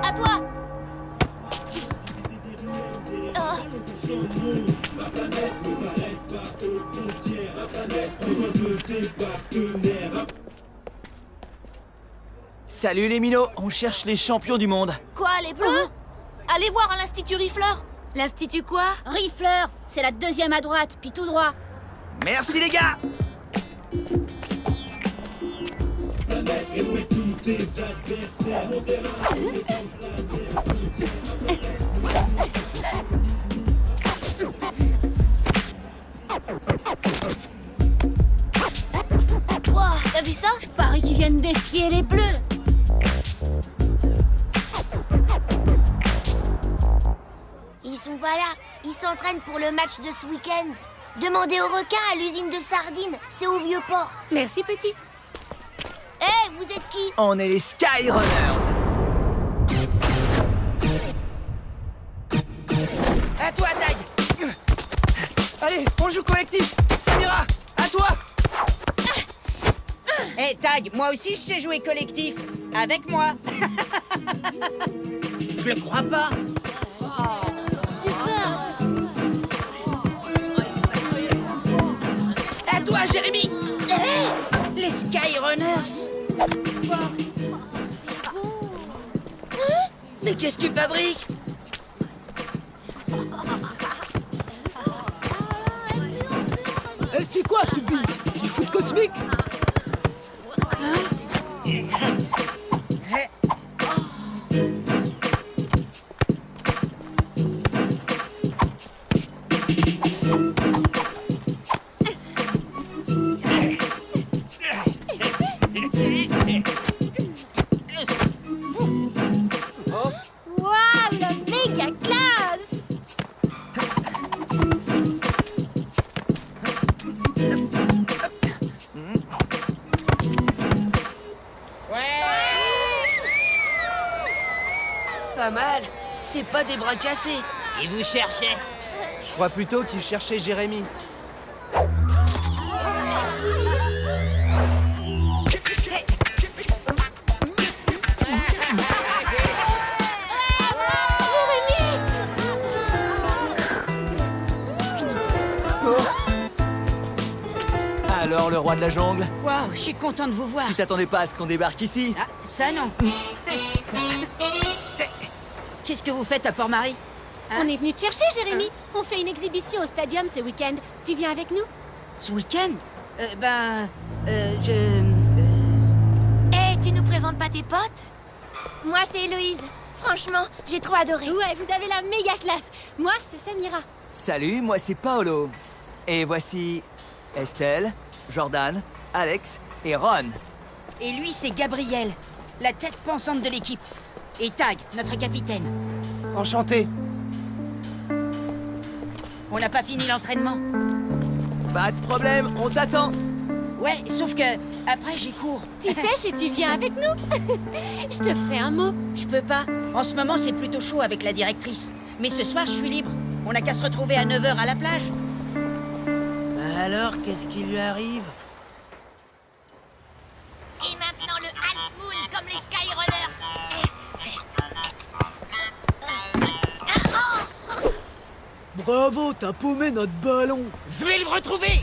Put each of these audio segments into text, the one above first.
À toi. Salut les minots, on cherche les champions du monde. Quoi, les bleus? Allez voir à l'Institut Rifleur. L'Institut quoi? Rifleur, c'est la deuxième à droite, puis tout droit. Merci les gars. Wow, t'as vu ça? Je parie qu'ils viennent défier les bleus. Ils sont pas là. Ils s'entraînent pour le match de ce week-end. Demandez aux requins à l'usine de sardines. C'est au Vieux-Port. Merci, petit. Hé, vous êtes qui? On est les Skyrunners. À toi, Tag. Allez, on joue collectif. Samira, à toi. Hé, Tag, moi aussi je sais jouer collectif. Avec moi. Je le crois pas. À toi, Jérémy. Les Skyrunners. Mais qu'est-ce qu'ils fabriquent? Eh, c'est quoi ce beat? Du foot cosmique? Waouh, la méga classe! Pas mal. C'est pas des bras cassés. Et vous cherchez? Je crois plutôt qu'ils cherchaient Jérémy. Alors, le roi de la jungle, Waouh, je suis content de vous voir. tu t'attendais pas à ce qu'on débarque ici? Ah, ça non. Qu'est-ce que vous faites à Port-Marie? On est venu te chercher, Jérémy. On fait une exhibition au stadium ce week-end. Tu viens avec nous? Ce week-end? Je... Hé, tu nous présentes pas tes potes? Moi, c'est Héloïse. Franchement, j'ai trop adoré. Ouais, vous avez la méga classe. Moi, c'est Samira. Salut, moi c'est Paolo. Et voici Estelle, Jordan, Alex et Ron. Et lui, c'est Gabriel, la tête pensante de l'équipe. Et Tag, notre capitaine. Enchanté. On n'a pas fini l'entraînement. Pas de problème, on t'attend. Ouais, sauf que après j'y cours. Tu sèches et tu viens avec nous? Je te ferai un mot. Je peux pas. En ce moment, c'est plutôt chaud avec la directrice. Mais ce soir, je suis libre. On n'a qu'à se retrouver à 9 h à la plage. Alors, qu'est-ce qui lui arrive? Et maintenant, le Half Moon comme les Skyrunners. Bravo, t'as paumé notre ballon. Je vais le retrouver.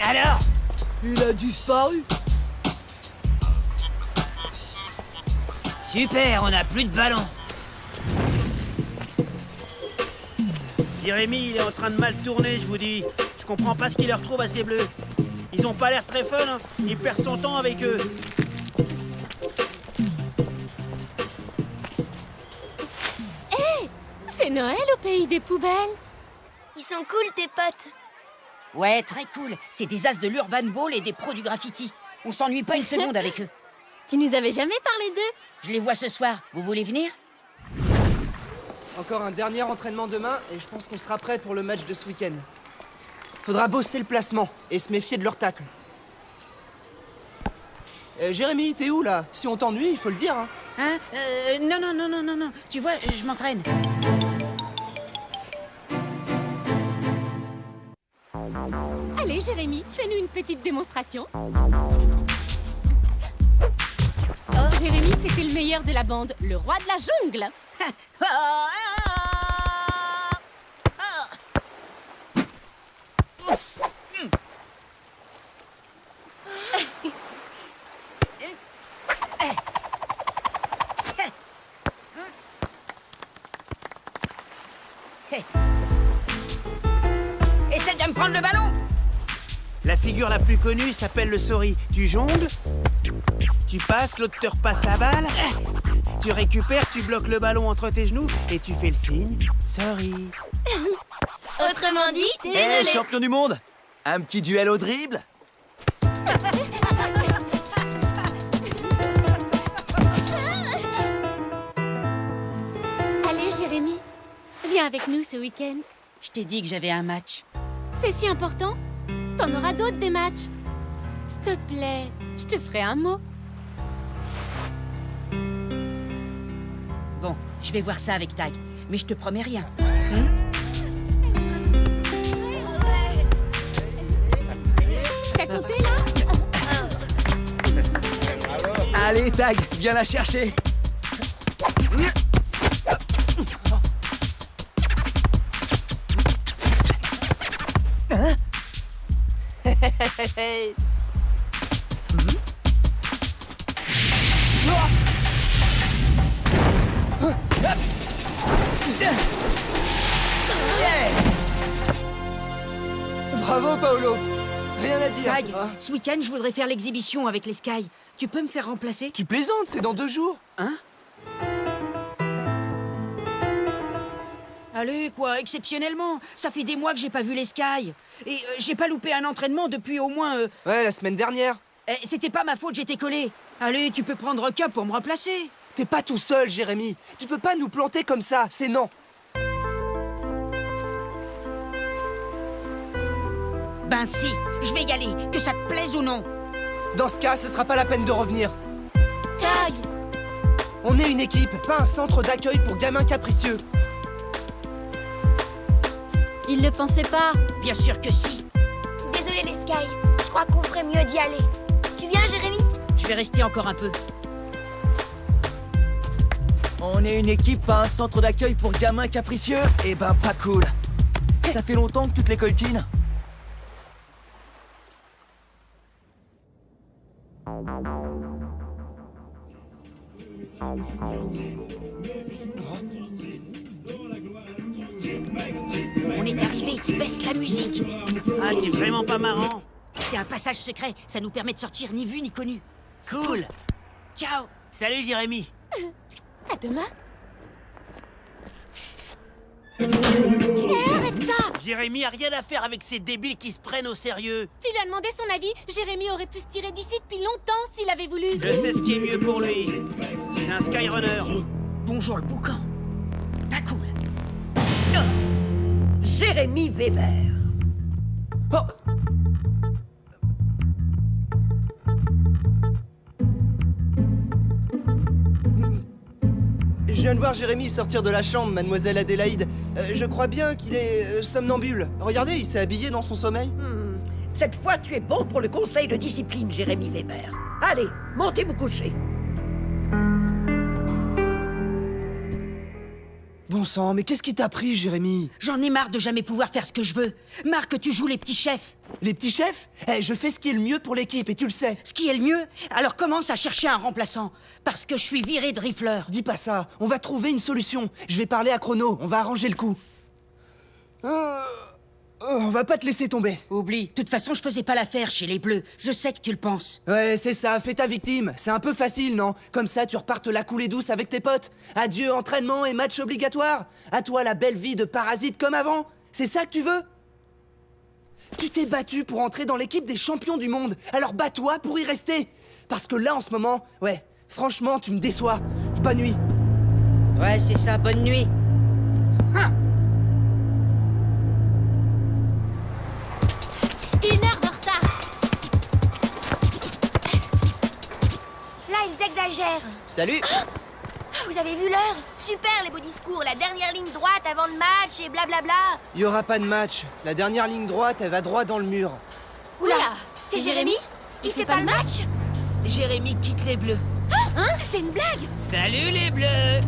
Alors? Il a disparu. Super, on n'a plus de ballon. Jérémy, il est en train de mal tourner, je vous dis. Je comprends pas ce qu'il leur trouve à ces bleus. Ils ont pas l'air très fun, hein. Il perd son temps avec eux. C'est Noël au pays des poubelles. Ils sont cool, tes potes. Ouais, très cool. C'est des as de l'Urban Bowl et des pros du graffiti. On s'ennuie pas une seconde avec eux. Tu nous avais jamais parlé d'eux? Je les vois ce soir. Vous voulez venir? Encore un dernier entraînement demain et je pense qu'on sera prêt pour le match de ce week-end. Faudra bosser le placement et se méfier de leur tacle. Jérémy, t'es où là? Si on t'ennuie, il faut le dire. Hein? Non. Tu vois, je m'entraîne. Allez, Jérémy, fais-nous une petite démonstration. Jérémy, c'était le meilleur de la bande, le roi de la jungle. Essaie de me prendre le ballon. La figure la plus connue s'appelle le sorry. Tu jongles, tu passes, l'autre te repasse la balle, tu récupères, tu bloques le ballon entre tes genoux et tu fais le signe sorry. Autrement dit, Eh, désolé. champion du monde! Un petit duel au dribble? Allez, Jérémy, viens avec nous ce week-end. Je t'ai dit que j'avais un match. C'est si important. T'en auras d'autres des matchs. S'il te plaît, je te ferai un mot. Bon, je vais voir ça avec Tag, mais je te promets rien. T'as compté là? Allez, Tag, viens la chercher! Hein? Bravo, Paolo. Rien à dire. Tag, Ah. ce week-end, je voudrais faire l'exhibition avec les Sky. Tu peux me faire remplacer? Tu plaisantes, c'est dans 2 jours. Hein? Allez, quoi, exceptionnellement. Ça fait des mois que j'ai pas vu les Sky. Et j'ai pas loupé un entraînement depuis au moins... Ouais, la semaine dernière. C'était pas ma faute, j'étais collé. Allez, tu peux prendre Cup pour me remplacer. T'es pas tout seul, Jérémy. Tu peux pas nous planter comme ça, c'est non. Ben si, je vais y aller, que ça te plaise ou non. Dans ce cas, ce sera pas la peine de revenir. Tag. On est une équipe, pas un centre d'accueil pour gamins capricieux. Il le pensait pas. Bien sûr que si. Désolé les Sky, je crois qu'on ferait mieux d'y aller. Tu viens, Jérémy? Je vais rester encore un peu. On est une équipe, pas un centre d'accueil pour gamins capricieux? Eh ben, pas cool. Ça fait longtemps que tu te les coltines. On est arrivé, baisse la musique. Ah, t'es vraiment pas marrant. C'est un passage secret, ça nous permet de sortir ni vu ni connu. Cool. Ciao. Salut, Jérémy. À demain. Arrête ça! Jérémy a rien à faire avec ces débiles qui se prennent au sérieux. Tu lui as demandé son avis. Jérémy aurait pu se tirer d'ici depuis longtemps s'il avait voulu. Je sais ce qui est mieux pour lui. C'est un Skyrunner. Bonjour le boucan. Pas cool. Jérémy Weber. Oh. Je viens de voir Jérémy sortir de la chambre, mademoiselle Adélaïde. Je crois bien qu'il est somnambule. Regardez, il s'est habillé dans son sommeil. Cette fois, tu es bon pour le conseil de discipline, Jérémy Weber. Allez, montez vous coucher. Bon sang, mais qu'est-ce qui t'a pris, Jérémy? J'en ai marre de jamais pouvoir faire ce que je veux. Marre que tu joues les petits chefs. Les petits chefs? Je fais ce qui est le mieux pour l'équipe et tu le sais. Ce qui est le mieux, alors commence à chercher un remplaçant. Parce que je suis viré de rifleur. Dis pas ça, on va trouver une solution. Je vais parler à Chrono, on va arranger le coup. On va pas te laisser tomber. Oublie, de toute façon, je faisais pas l'affaire chez les Bleus. Je sais que tu le penses. Ouais, c'est ça, fais ta victime. C'est un peu facile, non? Comme ça, tu repars te la couler douce avec tes potes. Adieu entraînement et match obligatoire. À toi la belle vie de parasite comme avant. C'est ça que tu veux? Tu t'es battu pour entrer dans l'équipe des champions du monde. Alors bats-toi pour y rester. Parce que là, en ce moment, ouais, franchement, tu me déçois. Bonne nuit. Ouais, c'est ça, bonne nuit. Hein. 1 heure de retard. Là, ils exagèrent. Salut. Vous avez vu l'heure? Super les beaux discours, la dernière ligne droite avant le match et blablabla. Y aura pas de match. La dernière ligne droite, elle va droit dans le mur. Oula, c'est Jérémy? Il fait pas le match? Jérémy quitte les Bleus. Hein? C'est une blague? Salut les bleus!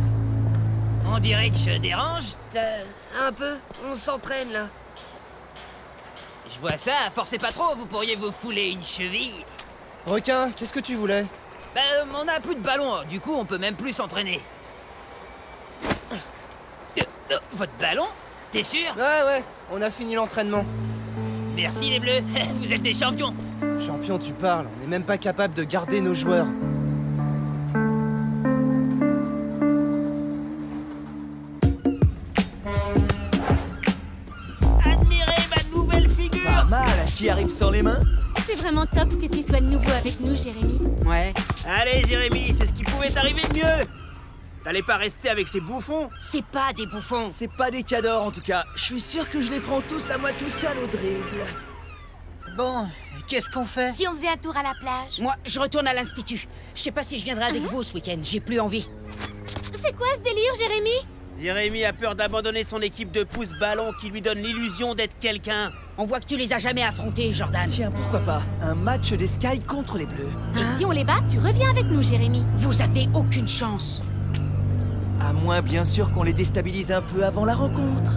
On dirait que je dérange? Un peu. On s'entraîne, là. Je vois ça, forcez pas trop, vous pourriez vous fouler une cheville. Requin, qu'est-ce que tu voulais? Bah, on a plus de ballon, du coup on peut même plus s'entraîner. Votre ballon? T'es sûr? Ouais, on a fini l'entraînement. Merci les bleus, vous êtes des champions. Champion, tu parles, on n'est même pas capable de garder nos joueurs. Admirez ma nouvelle figure! Pas mal, t'y arrives sans les mains? C'est vraiment top que tu sois de nouveau avec nous, Jérémy. Ouais. Allez, Jérémy, c'est ce qui pouvait t'arriver de mieux. T'allais pas rester avec ces bouffons? C'est pas des bouffons. C'est pas des cadors en tout cas. Je suis sûr que je les prends tous à moi tout seul au dribble. Bon, qu'est-ce qu'on fait? Si on faisait un tour à la plage. Moi, je retourne à l'institut. Je sais pas si je viendrai avec vous ce week-end, j'ai plus envie. C'est quoi ce délire, Jérémy? Jérémy a peur d'abandonner son équipe de pouces-ballons qui lui donne l'illusion d'être quelqu'un. On voit que tu les as jamais affrontés, Jordan. Tiens, pourquoi pas? Un match des Sky contre les Bleus. Et si on les bat, tu reviens avec nous, Jérémy. Vous avez aucune chance. À moins bien sûr qu'on les déstabilise un peu avant la rencontre.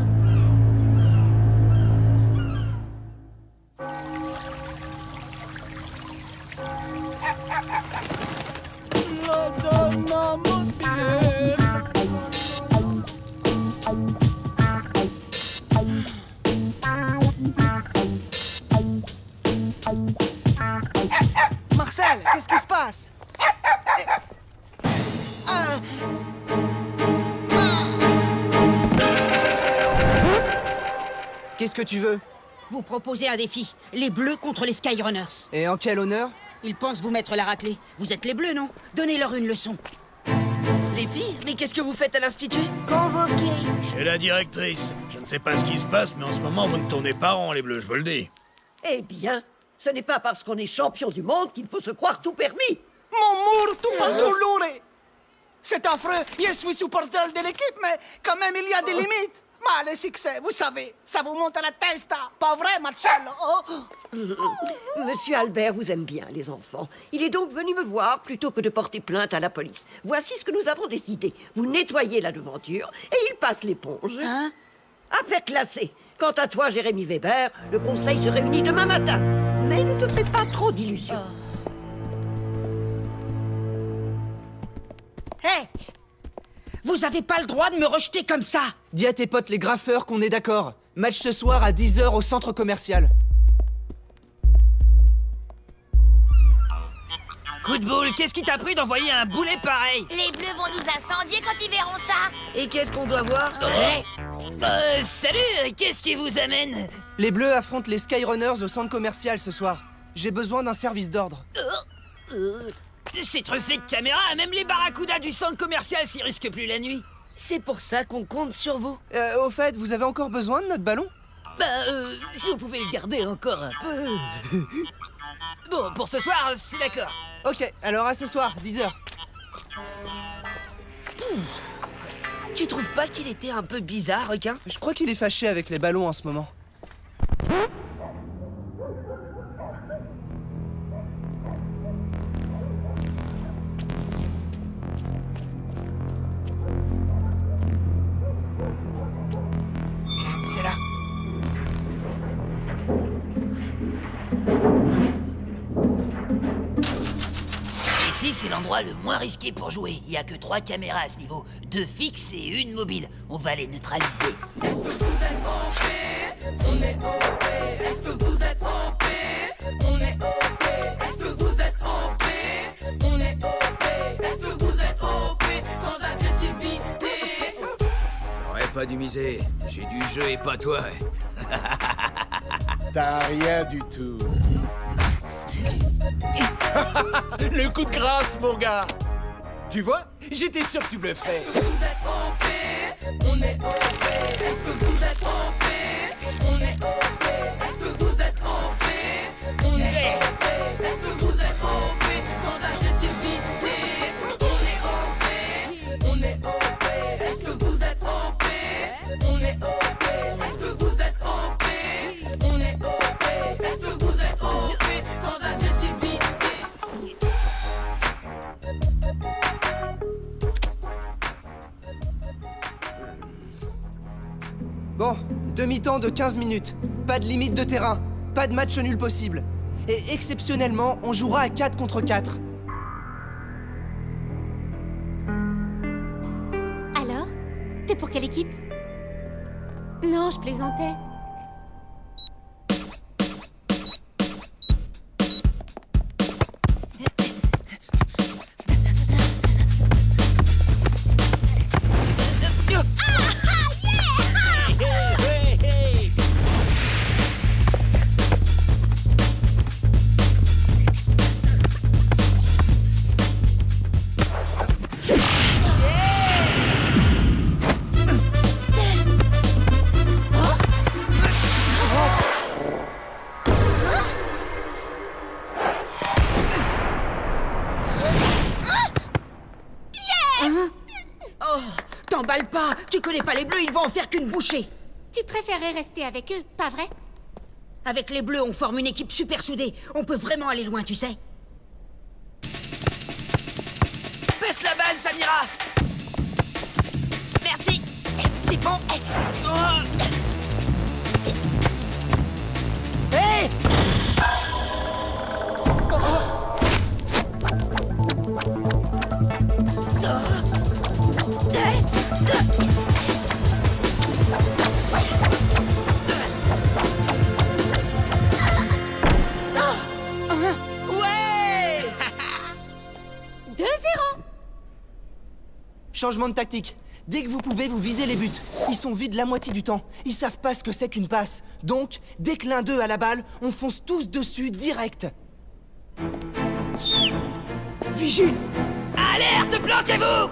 Marcel, qu'est-ce qui se passe? Qu'est-ce que tu veux? Vous proposez un défi. Les Bleus contre les Skyrunners. Et en quel honneur? Ils pensent vous mettre la raclée. Vous êtes les Bleus, non? Donnez-leur une leçon. Les filles, mais qu'est-ce que vous faites à l'institut? Convoqué. Chez la directrice. Je ne sais pas ce qui se passe, mais en ce moment, vous ne tournez pas rond, les Bleus, je vous le dis. Eh bien, ce n'est pas parce qu'on est champion du monde qu'il faut se croire tout permis. Mon tout pantoulure. C'est affreux, je suis supporter de l'équipe, mais quand même il y a des limites. Mais le succès, vous savez, ça vous monte à la testa, pas vrai, Marcello? Oh. Monsieur Albert vous aime bien, les enfants. Il est donc venu me voir plutôt que de porter plainte à la police. Voici ce que nous avons décidé. Vous nettoyez la devanture et il passe l'éponge. Hein? Affaire classée. Quant à toi, Jérémy Weber, le conseil se réunit demain matin. Mais ne te fais pas trop d'illusions. Hé! Vous avez pas le droit de me rejeter comme ça! Dis à tes potes les graffeurs qu'on est d'accord. Match ce soir à 10h au centre commercial. Coup de boule, qu'est-ce qui t'a pris d'envoyer un boulet pareil? Les Bleus vont nous incendier quand ils verront ça. Et qu'est-ce qu'on doit voir? Salut, qu'est-ce qui vous amène? Les Bleus affrontent les Skyrunners au centre commercial ce soir. J'ai besoin d'un service d'ordre. C'est truffé de caméras, même les barracudas du centre commercial s'y risquent plus la nuit. C'est pour ça qu'on compte sur vous. Au fait, vous avez encore besoin de notre ballon? Si on pouvait le garder encore un peu... Bon, pour ce soir, c'est d'accord. Ok, alors à ce soir, 10h. Tu trouves pas qu'il était un peu bizarre, requin? Je crois qu'il est fâché avec les ballons en ce moment. C'est là. Ici, c'est l'endroit le moins risqué pour jouer. Il y a que 3 caméras à ce niveau. 2 fixes et 1 mobile. On va les neutraliser. Est-ce que vous êtes en paix? On est OP. Est-ce que vous êtes en paix? On est OP. Est-ce que vous êtes en paix? On est OP. Est-ce que vous êtes en paix? Sans agressivité. J'aurais pas dû miser. J'ai du jeu et pas toi. T'as rien du tout. Le coup de grâce, mon gars. Tu vois, j'étais sûr que tu bluffais. Est-ce que vous êtes en paix? On est OP. Est-ce que vous êtes en paix? On est OP. Est-ce que vous êtes en paix? On est OP. Est-ce que vous êtes en paix? Sans agressivité. On est OP. On est OP. Est-ce que vous êtes en paix? On est OP. Est-ce que vous êtes en paix? On est OP. Est-ce que vous êtes en paix? Bon, demi-temps de 15 minutes. Pas de limite de terrain. Pas de match nul possible. Et exceptionnellement, on jouera à 4 contre 4. Alors? T'es pour quelle équipe? Non, je plaisantais. T'emballes pas. Tu connais pas les Bleus, ils vont en faire qu'une bouchée. Tu préférais rester avec eux, pas vrai? Avec les Bleus, on forme une équipe super soudée. On peut vraiment aller loin, tu sais. Passe la balle, Samira. Merci. C'est bon. Hé! Ouais. 2-0. Changement de tactique. Dès que vous pouvez, vous visez les buts. Ils sont vides la moitié du temps. Ils savent pas ce que c'est qu'une passe. Donc, dès que l'un d'eux a la balle, on fonce tous dessus direct. Vigile! Alerte, planquez-vous!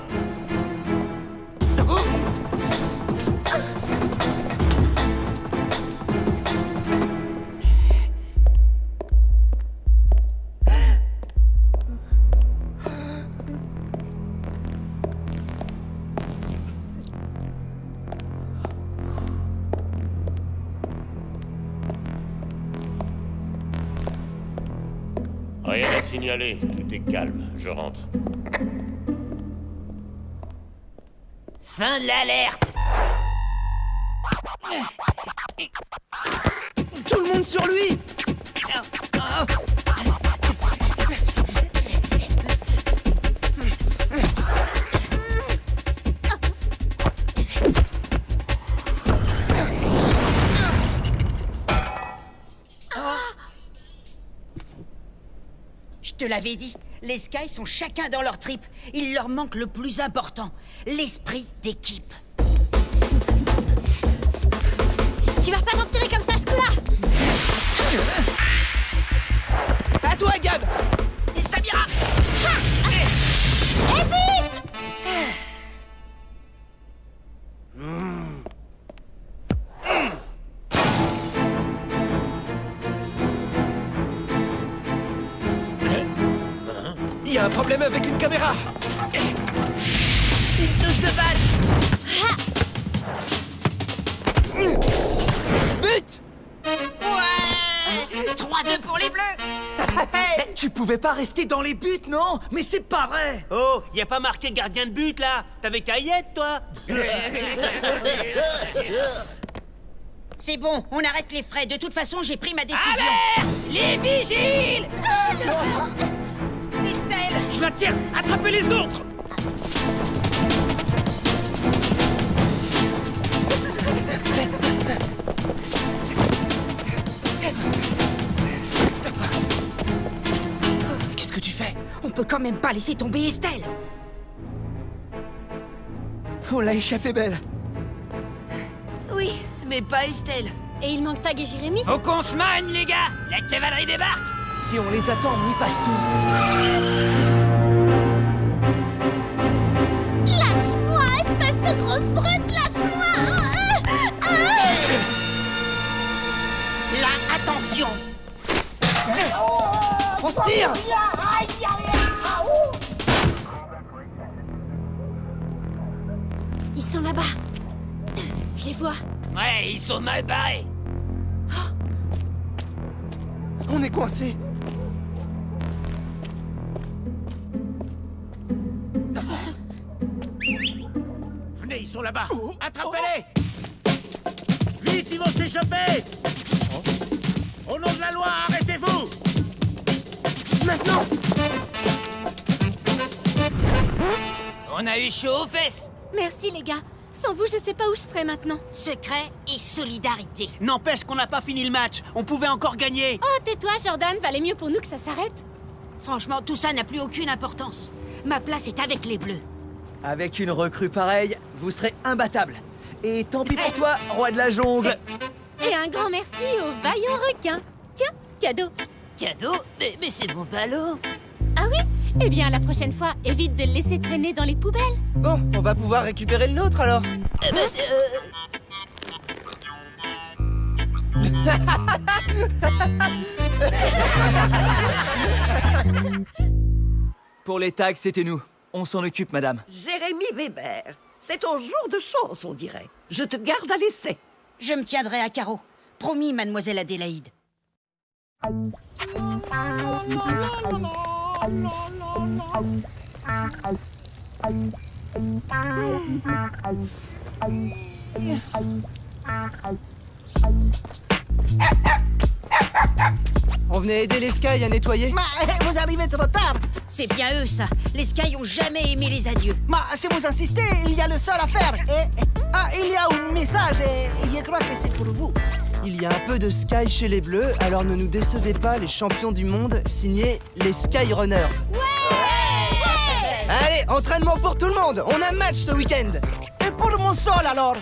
Rien à signaler, tout est calme, je rentre. Fin de l'alerte! Tout le monde sur lui! Je te l'avais dit, les Skies sont chacun dans leur trip. Il leur manque le plus important, l'esprit d'équipe. Tu vas pas t'en tirer comme ça ce coup-là! À toi, Gab! Et Samira! Et vite! Il y a un problème avec une caméra. Une touche de balle! But! Ouais! 3-2 pour les Bleus! Tu pouvais pas rester dans les buts, non? Mais c'est pas vrai! Oh, y a pas marqué gardien de but, là? T'avais qu'à y être, toi? C'est bon, on arrête les frais. De toute façon, j'ai pris ma décision. Les vigiles! Estelle! Je la tiens. Attrapez les autres. Qu'est-ce que tu fais? On peut quand même pas laisser tomber Estelle. On l'a échappé belle. Oui, mais pas Estelle. Et il manque Tag et Jérémy? Faut qu'on se magne, les gars! La cavalerie débarque! Si on les attend, on y passe tous. Lâche-moi, espèce de grosse brute, lâche-moi! Là, attention! On se tire! Ils sont là-bas. Je les vois. Ouais, ils sont mal barrés. On est coincé. Venez, ils sont là-bas. Attrapez-les. s'échapper! Au nom de la loi, arrêtez-vous! Maintenant! On a eu chaud aux fesses. Merci les gars. Sans vous, je sais pas où je serais maintenant. Secret et solidarité. N'empêche qu'on n'a pas fini le match. On pouvait encore gagner. Oh, tais-toi, Jordan. Valait mieux pour nous que ça s'arrête. Franchement, tout ça n'a plus aucune importance. Ma place est avec les Bleus. Avec une recrue pareille, vous serez imbattable. Et tant pis pour toi, roi de la jungle. Et un grand merci au vaillant requin. Tiens, cadeau. Cadeau? Mais c'est mon ballon. Ah oui? Eh bien, la prochaine fois, évite de le laisser traîner dans les poubelles. Bon, on va pouvoir récupérer le nôtre alors. Eh ben, c'est... Pour les tags, c'était nous. On s'en occupe, madame. Jérémy Weber, c'est ton jour de chance, on dirait. Je te garde à l'essai. Je me tiendrai à carreau. Promis, mademoiselle Adélaïde. On venait aider les Sky à nettoyer. Vous arrivez trop tard. C'est bien eux, ça. Les Sky ont jamais aimé les adieux. Si vous insistez, il y a le seul à faire. Il y a un message et je crois que c'est pour vous. Il y a un peu de Sky chez les Bleus, alors ne nous décevez pas, les champions du monde, signé les Sky Runners. Allez, entraînement pour tout le monde. On a match ce week-end. Et pour mon sol alors.